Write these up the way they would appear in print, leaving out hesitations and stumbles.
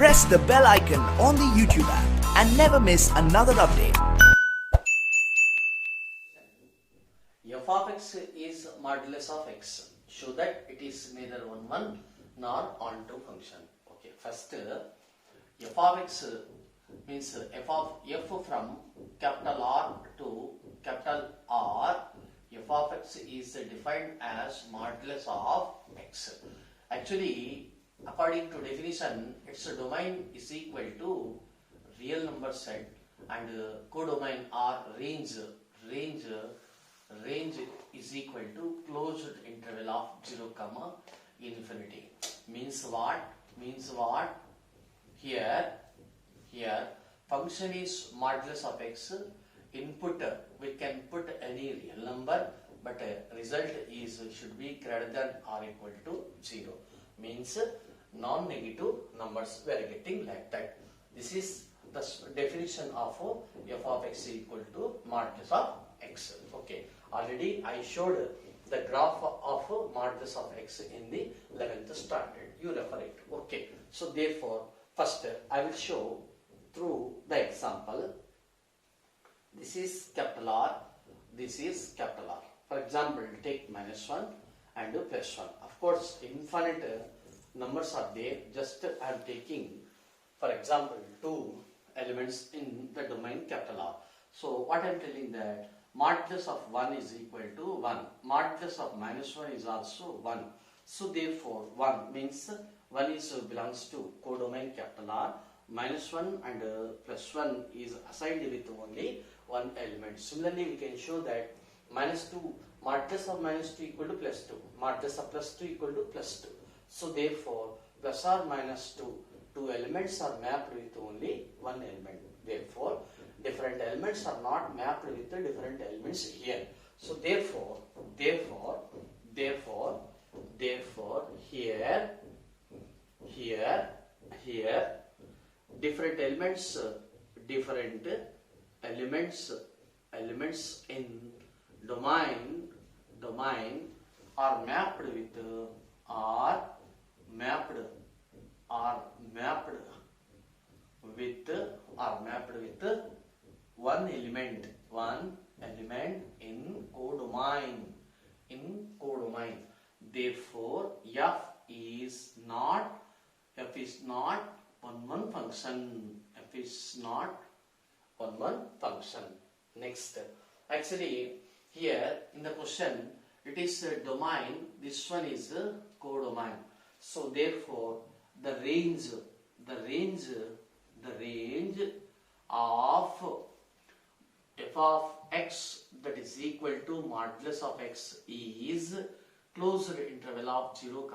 Press the bell icon on the YouTube app and never miss another update. F of x is modulus of x. Show that it is neither one nor onto function. Okay, first f of x means f from capital R to capital R. F of x is defined as modulus of x. Actually, according to definition, its domain is equal to real number set and codomain or range is equal to closed interval of 0, infinity. Means what? Here function is modulus of x. Input we can put any real number, but result is should be greater than or equal to 0. Means non-negative numbers we are getting like that. This is the definition of f of x equal to modulus of x. Okay, already I showed the graph of modulus of x in the 11th standard. You refer it. Okay, so therefore first I will show through the example. This is capital R, this is capital R. For example, take -1 and +1. Of course, infinite numbers are there. Just I am taking, for example, 2 elements in the domain capital R. So what I am telling that modulus of 1 is equal to 1. Modulus of -1 is also 1. So therefore 1 means 1 is belongs to codomain capital R. -1 and +1 is assigned with only one element. Similarly, we can show that -2, modulus of -2 equal to +2, modulus of +2 equal to +2. So therefore, plus or minus 2 elements are mapped with only one element. Therefore, different elements are not mapped with the different elements here. So therefore, here, different elements in domain are mapped with one element in codomain. Therefore, f is not one function. F is not one function. Next, actually here in the question it is a domain. This one is a codomain. So therefore, the range of f of x that is equal to modulus of x is closed interval of 0,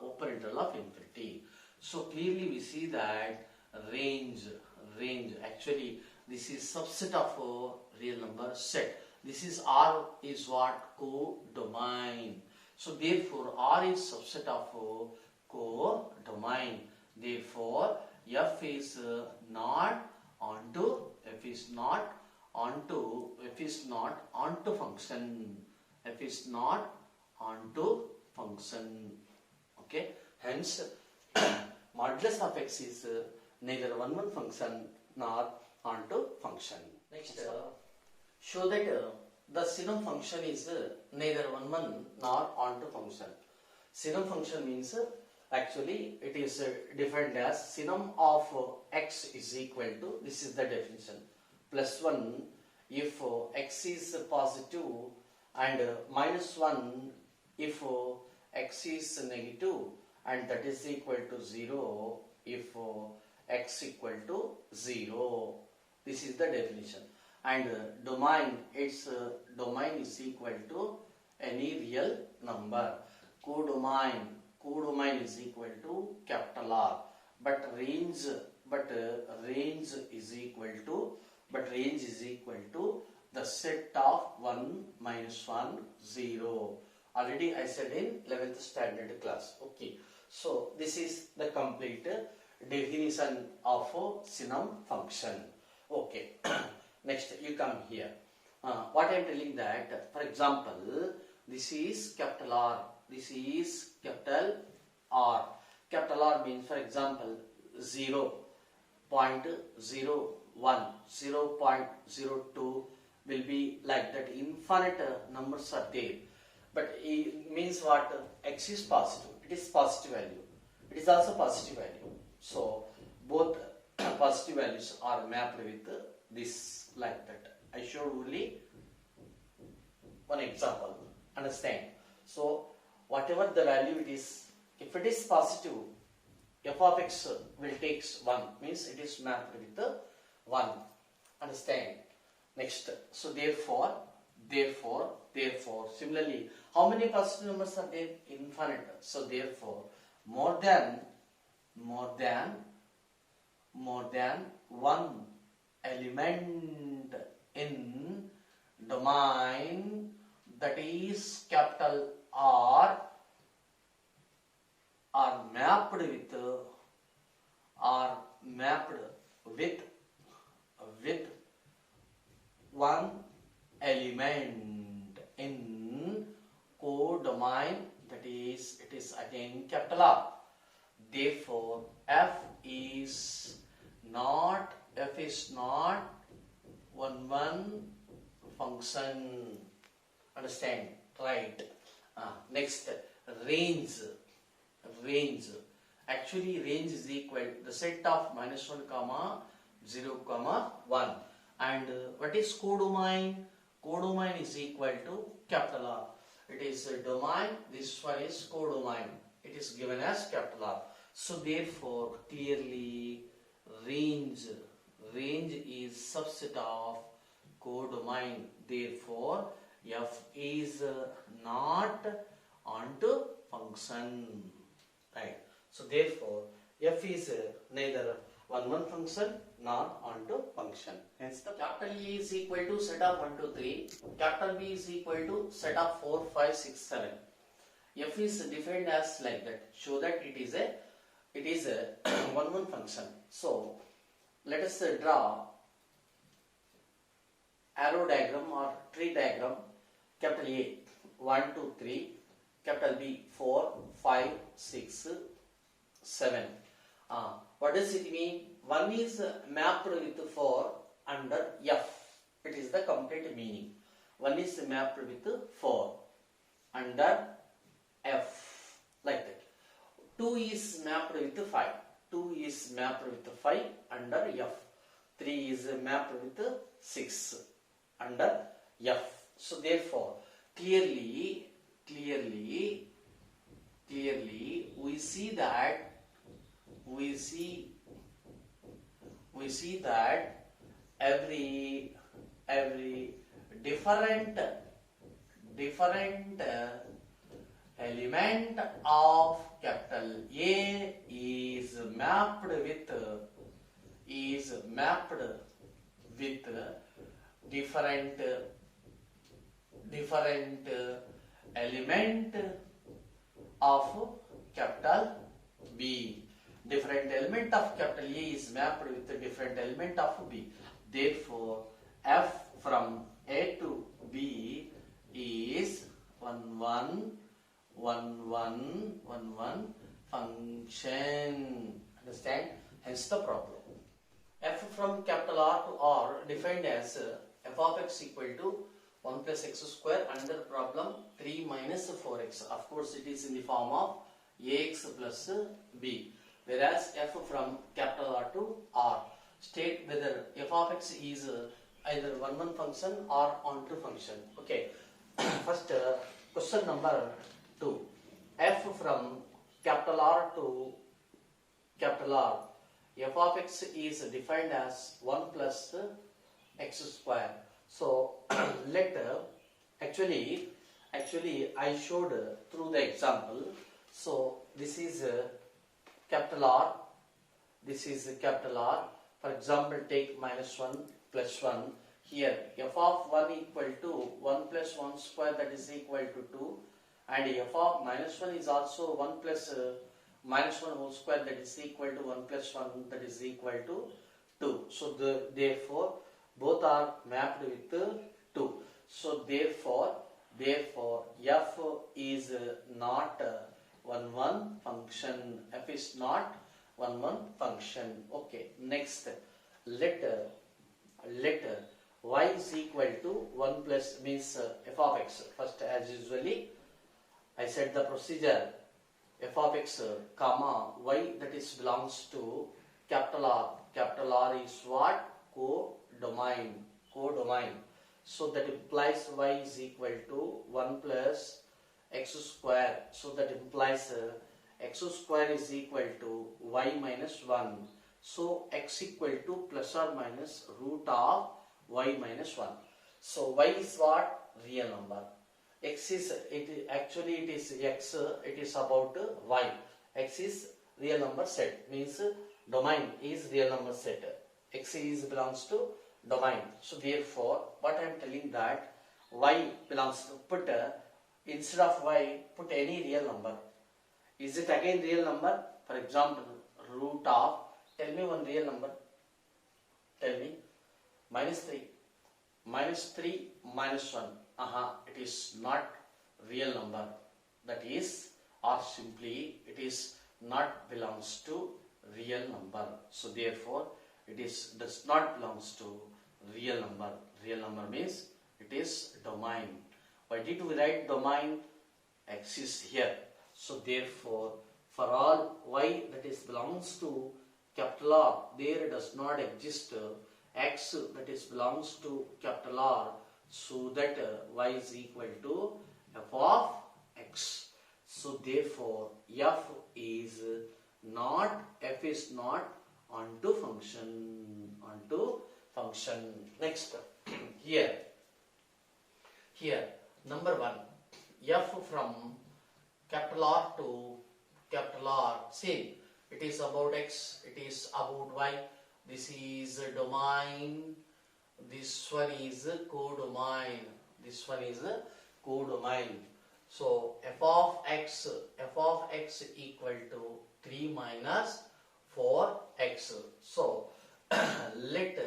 open interval of infinity. So clearly we see that range actually this is subset of a real number set. This is R is what? Codomain. So therefore R is subset of codomain. Therefore f is not onto function. F is not onto function. Okay. Hence, modulus of x is neither one function nor onto function. Next, show that the synonym function is neither one nor onto function. Synonym function means actually it is defined as synonym of x is equal to, this is the definition, +1 if x is positive and -1 if x is negative, and that is equal to 0 if x equal to 0. This is the definition. And domain, its domain is equal to any real number. Codomain is equal to capital R, but range is equal to the set of 1, -1, 0. Already I said in 11th standard class. Okay, so this is the complete definition of a synonym function. Okay. Next, you come here. What I am telling that, for example, this is capital R, this is capital R. Capital R means, for example, 0.01, 0.02 will be like that. Infinite numbers are there. But it means what? X is positive. It is positive value. It is also positive value. So both positive values are mapped with this like that. I showed only one example. Understand? So whatever the value it is, if it is positive, f of x will take 1, means it is mapped with 1. Understand? Next, so therefore, similarly, how many positive numbers are there? Infinite. So therefore, more than one element in domain that is capital R are mapped with one element in codomain, that is, it is again capital R. Therefore, f is not one function. Understand? Right. Next, range. Actually, range is equal to the set of -1, 0, 1. And what is codomain? Codomain is equal to capital R. It is a domain. This one is codomain. It is given as capital R. So therefore, clearly, range is subset of codomain. Therefore, f is not onto function. Right. So therefore, f is neither one function nor onto function. Hence the capital E is equal to set of 1, 2, 3. Capital B is equal to set of 4, 5, 6, 7. F is defined as like that. Show that it is a one function. So let us draw arrow diagram or tree diagram. Capital A 1, 2, 3. Capital B 4, 5, 6, 7. What does it mean? 1 is mapped with 4 under F. It is the complete meaning. 1 is mapped with 4 under F, like that. 2 is mapped with 5. 2 is mapped with 5 under F. 3 is mapped with 6 under F. So therefore, clearly we see that every different element of capital A is mapped with different element of capital B. Different element of capital A is mapped with a different element of B. Therefore, f from A to B is one function. Understand? Hence the problem. F from capital R to R defined as f of x equal to 1 plus x square under problem 3 minus 4x. Of course, it is in the form of ax plus b. Whereas f from capital R to R state whether f of x is either one function or onto function. Okay. First, question number 2. F from capital R to capital R. F of x is defined as 1 plus x square. So let actually I showed through the example. So this is capital R. This is capital R. For example, take minus 1 plus 1. Here f of 1 equal to 1 plus 1 square, that is equal to 2, and f of minus 1 is also 1 plus minus 1 whole square, that is equal to 1 plus 1, that is equal to 2. So therefore both are mapped with 2. So therefore f is not one function. F is not function. Okay, next let y is equal to 1 plus means f of x. First, as usually I said the procedure, f of x comma y that is belongs to capital R. Capital R is what? Co-domain. So that implies y is equal to 1 plus x square. So that implies x square is equal to y minus 1. So x equal to plus or minus root of y minus 1. So y is what? Real number. X is actually it is x. It is about y. X is real number set. Means domain is real number set. X is belongs to domain. So therefore, what I am telling that y belongs to put instead of y put any real number. Is it again real number? For example, root of. Tell me one real number. Tell me. Minus 3. Minus 3 minus 1. It is not real number. That is, or simply, it is not belongs to real number. So therefore, it is does not belongs to real number. Real number means it is domain. Why did we write domain? X is here. So therefore, for all y that is belongs to capital R, there does not exist x that is belongs to capital R, so that y is equal to f of x. So therefore, f is not onto function. Next, here number 1, f from capital R to capital R, same. It is about x, it is about y. This is a domain. This one is codomain. So f of x equal to 3 minus 4x. So let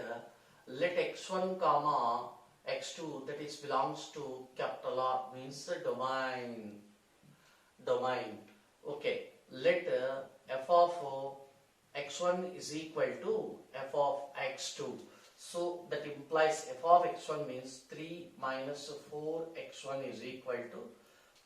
x1 comma x2 that is belongs to capital R means domain. Okay, let f of x1 is equal to f of x2. So that implies f of x1 means 3 minus 4x1 is equal to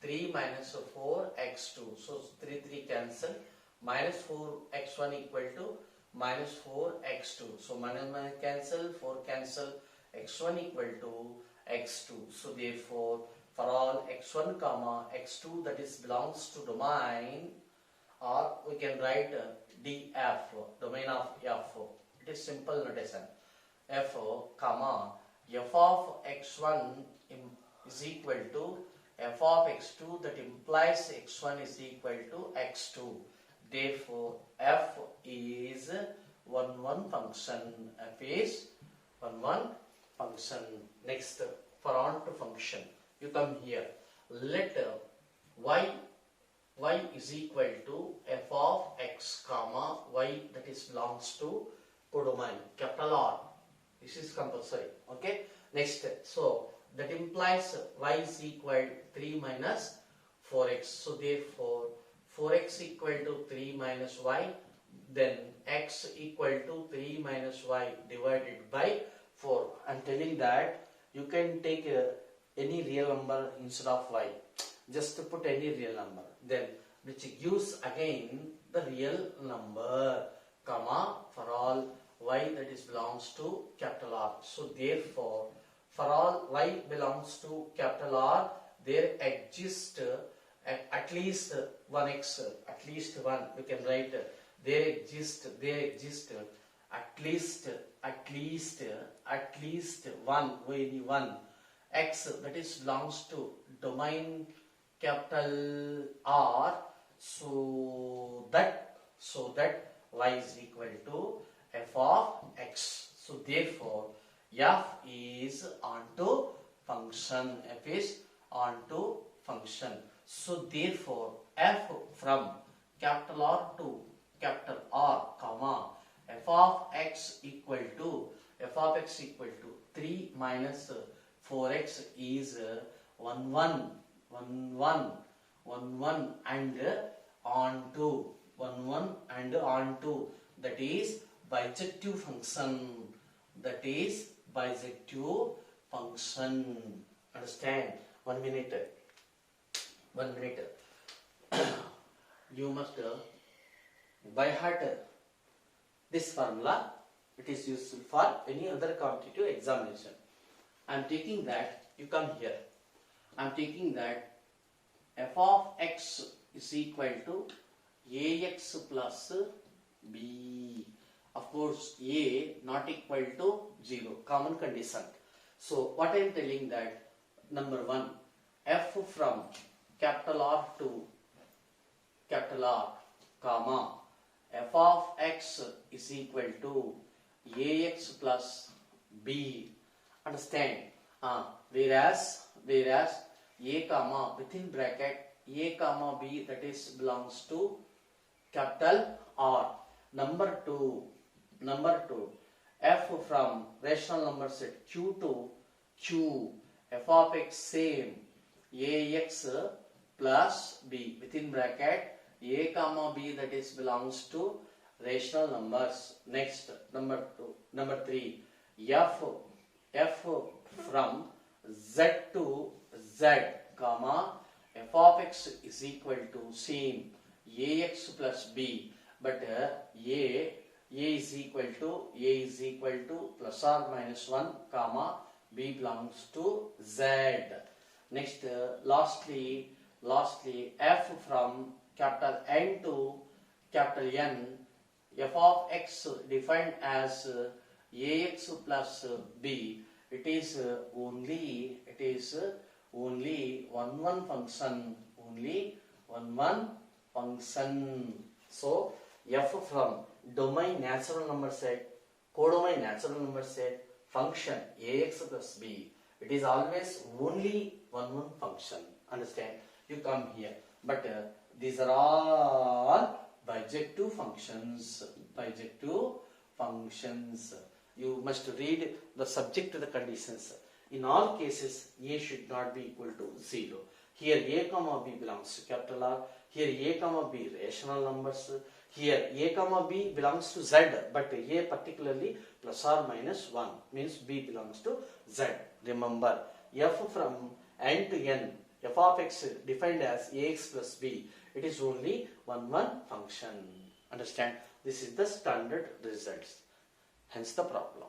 3 minus 4x2. So 3 cancel. Minus 4x1 equal to minus 4x2. So minus cancel, 4 cancel, x1 equal to x2. So therefore, for all x1 comma x2 that is belongs to domain, or we can write df, domain of f. It is simple notation. F comma f of x1 is equal to f of x2, that implies x1 is equal to x2. Therefore, f is 1 function. F is 1 function. Next, for on to function, you come here. Let y is equal to f of x comma y that is belongs to codomain, capital R. This is compulsory. Okay. Next, so that implies y is equal 3 minus 4x. So therefore, 4x equal to 3 minus y, then x equal to 3 minus y divided by 4. I am telling that you can take any real number instead of y. Just to put any real number, then which gives again the real number, comma, for all y that is belongs to capital R. So therefore, for all y belongs to capital R, there exists at least 1x, at least 1. We can write there exist at least one, only one x that is belongs to domain capital R, so that y is equal to f of x. So therefore, f is onto function. F is onto function. So therefore, f from capital R to capital R, comma, f of x equal to 3 minus 4x is 1 1 and onto and on to. That is bijective function. That is bijective function. Understand? 1 minute. 1 minute. You must by heart this formula. It is useful for any other competitive examination. I am taking that, you come here. I am taking that f of x is equal to ax plus b. Of course, a not equal to 0, common condition. So, what I am telling that, number 1, f from capital R to capital R, comma, f of x is equal to ax plus b. Understand? Whereas a comma within bracket a comma b, that is belongs to capital R. Number 2, f from rational number set q to q, f of x same ax plus b within bracket a comma b, that is belongs to rational numbers. Next, number 3, f from z to z, comma, f of x is equal to same ax plus b, but a is equal to plus or minus 1, comma, b belongs to z. Next, lastly, f from capital N to capital N, f of x defined as ax plus b. It is only one function. Only one function. So f from domain natural number set, codomain natural number set, function ax plus b. It is always only one function. Understand? You come here, but these are all bijective functions. Bijective functions. You must read the subject to the conditions. In all cases, a should not be equal to 0. Here a comma b belongs to capital R. Here a comma b rational numbers. Here a comma b belongs to z, but a particularly plus or minus 1 means b belongs to z. Remember, f from n to n, f of x defined as ax plus b. It is only one function. Understand? This is the standard results. Hence the problem.